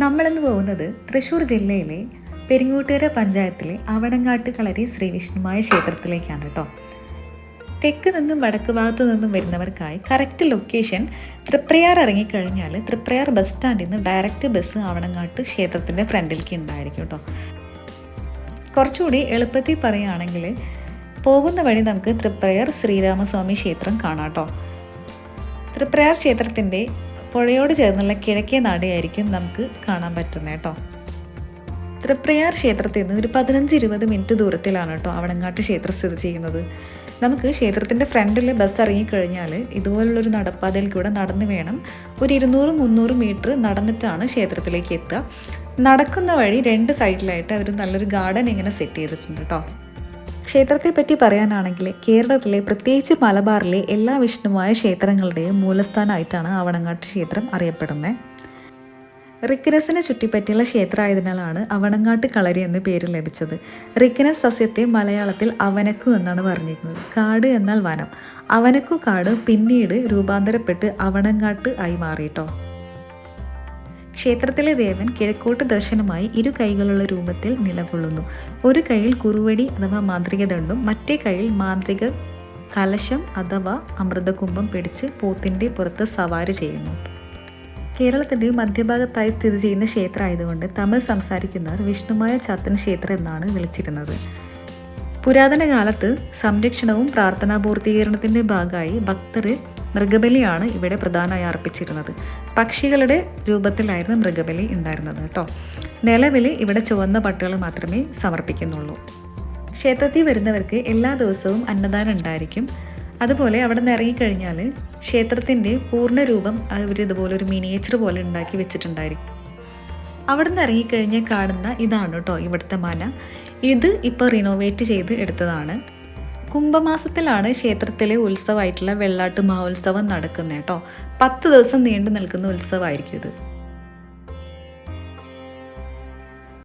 നമ്മളിന്ന് പോകുന്നത് തൃശ്ശൂർ ജില്ലയിലെ പെരിങ്ങോട്ടുകര പഞ്ചായത്തിലെ അവടങ്ങാട്ട് കളരി ശ്രീ വിഷ്ണുമായ ക്ഷേത്രത്തിലേക്കാണ് കേട്ടോ. തെക്ക് നിന്നും വടക്ക് ഭാഗത്തു നിന്നും വരുന്നവർക്കായി കറക്റ്റ് ലൊക്കേഷൻ തൃപ്രയാർ ഇറങ്ങിക്കഴിഞ്ഞാൽ തൃപ്രയാർ ബസ് സ്റ്റാൻഡിൽ നിന്ന് ഡയറക്റ്റ് ബസ് അവടങ്ങാട്ട് ക്ഷേത്രത്തിൻ്റെ ഫ്രണ്ടിലേക്ക് ഉണ്ടായിരിക്കും കേട്ടോ. കുറച്ചുകൂടി എളുപ്പത്തിൽ പറയുകയാണെങ്കിൽ പോകുന്ന വഴി നമുക്ക് തൃപ്രയാർ ശ്രീരാമസ്വാമി ക്ഷേത്രം കാണാം കേട്ടോ. തൃപ്രയാർ ക്ഷേത്രത്തിൻ്റെ പുഴയോട് ചേർന്നുള്ള കിഴക്കേ നടയായിരിക്കും നമുക്ക് കാണാൻ പറ്റുന്നത് കേട്ടോ. തൃപ്രയാർ ക്ഷേത്രത്തിൽ നിന്ന് ഒരു 15-20 മിനിറ്റ് ദൂരത്തിലാണ് കേട്ടോ അവടങ്ങാട്ട് ക്ഷേത്രം സ്ഥിതി ചെയ്യുന്നത്. നമുക്ക് ക്ഷേത്രത്തിൻ്റെ ഫ്രണ്ടിൽ ബസ് ഇറങ്ങിക്കഴിഞ്ഞാൽ ഇതുപോലുള്ളൊരു നടപ്പാതയിൽ കൂടെ നടന്ന് വേണം ഒരു 200-300 മീറ്റർ നടന്നിട്ടാണ് ക്ഷേത്രത്തിലേക്ക് എത്തുക. നടക്കുന്ന വഴി 2 സൈഡിലായിട്ട് അവർ നല്ലൊരു ഗാർഡൻ ഇങ്ങനെ സെറ്റ് ചെയ്തിട്ടുണ്ട് കേട്ടോ. ക്ഷേത്രത്തെ പറ്റി പറയാനാണെങ്കിൽ കേരളത്തിലെ പ്രത്യേകിച്ച് മലബാറിലെ എല്ലാ വിഷ്ണുമായ ക്ഷേത്രങ്ങളുടെയും മൂലസ്ഥാനമായിട്ടാണ് അവടങ്ങാട്ട് ക്ഷേത്രം അറിയപ്പെടുന്നത്. റിക്കനസിനെ ചുറ്റിപ്പറ്റിയുള്ള ക്ഷേത്രമായതിനാലാണ് അവടങ്ങാട്ട് കളരി എന്ന പേര് ലഭിച്ചത്. റിക്കനസ് സസ്യത്തെ മലയാളത്തിൽ അവനക്കു എന്നാണ് പറഞ്ഞിരിക്കുന്നത്. കാട് എന്നാൽ വനം. അവനക്കു കാട് പിന്നീട് രൂപാന്തരപ്പെട്ട് അവടങ്ങാട്ട് ആയി മാറിയിട്ടോ. ക്ഷേത്രത്തിലെ ദേവൻ കിഴക്കോട്ട് ദർശനമായി 2 കൈകളുള്ള രൂപത്തിൽ നിലകൊള്ളുന്നു. ഒരു കൈയിൽ കുറുവടി അഥവാ മാന്ത്രിക ദണ്ഡും മറ്റേ കൈയിൽ മാന്ത്രിക കലശം അഥവാ അമൃതകുംഭം പിടിച്ച് പോത്തിൻ്റെ പുറത്ത് സവാരി ചെയ്യുന്നു. കേരളത്തിൻ്റെ മധ്യഭാഗത്തായി സ്ഥിതി ചെയ്യുന്ന ക്ഷേത്രം ആയതുകൊണ്ട് തമിഴ് സംസാരിക്കുന്നവർ വിഷ്ണുമായ ചാത്തൻ ക്ഷേത്രം എന്നാണ് വിളിച്ചിരുന്നത്. പുരാതന കാലത്ത് സംരക്ഷണവും പ്രാർത്ഥനാ പൂർത്തീകരണത്തിൻ്റെ ഭാഗമായി ഭക്തർ മൃഗബലിയാണ് ഇവിടെ പ്രധാനമായി അർപ്പിച്ചിരുന്നത്. പക്ഷികളുടെ രൂപത്തിലായിരുന്നു മൃഗബലി ഉണ്ടായിരുന്നത് കേട്ടോ. നിലവിൽ ഇവിടെ ചുവന്ന പട്ടുകൾ മാത്രമേ സമർപ്പിക്കുന്നുള്ളൂ. ക്ഷേത്രത്തിൽ വരുന്നവർക്ക് എല്ലാ ദിവസവും അന്നദാനം ഉണ്ടായിരിക്കും. അതുപോലെ അവിടെ നിന്ന് ഇറങ്ങിക്കഴിഞ്ഞാൽ ക്ഷേത്രത്തിൻ്റെ പൂർണ്ണ രൂപം അവർ ഇതുപോലെ ഒരു മിനിയേച്ചർ പോലെ ഉണ്ടാക്കി വെച്ചിട്ടുണ്ടായിരിക്കും. അവിടെ നിന്ന് ഇറങ്ങിക്കഴിഞ്ഞാൽ കാണുന്ന ഇതാണ് കേട്ടോ ഇവിടുത്തെ മന. ഇത് ഇപ്പോൾ റിനോവേറ്റ് ചെയ്ത് എടുത്തതാണ്. കുംഭമാസത്തിലാണ് ക്ഷേത്രത്തിലെ ഉത്സവമായിട്ടുള്ള വെള്ളാട്ട് മഹോത്സവം നടക്കുന്നത് കേട്ടോ. 10 ദിവസം നീണ്ടു നിൽക്കുന്ന ഉത്സവമായിരിക്കും ഇത്.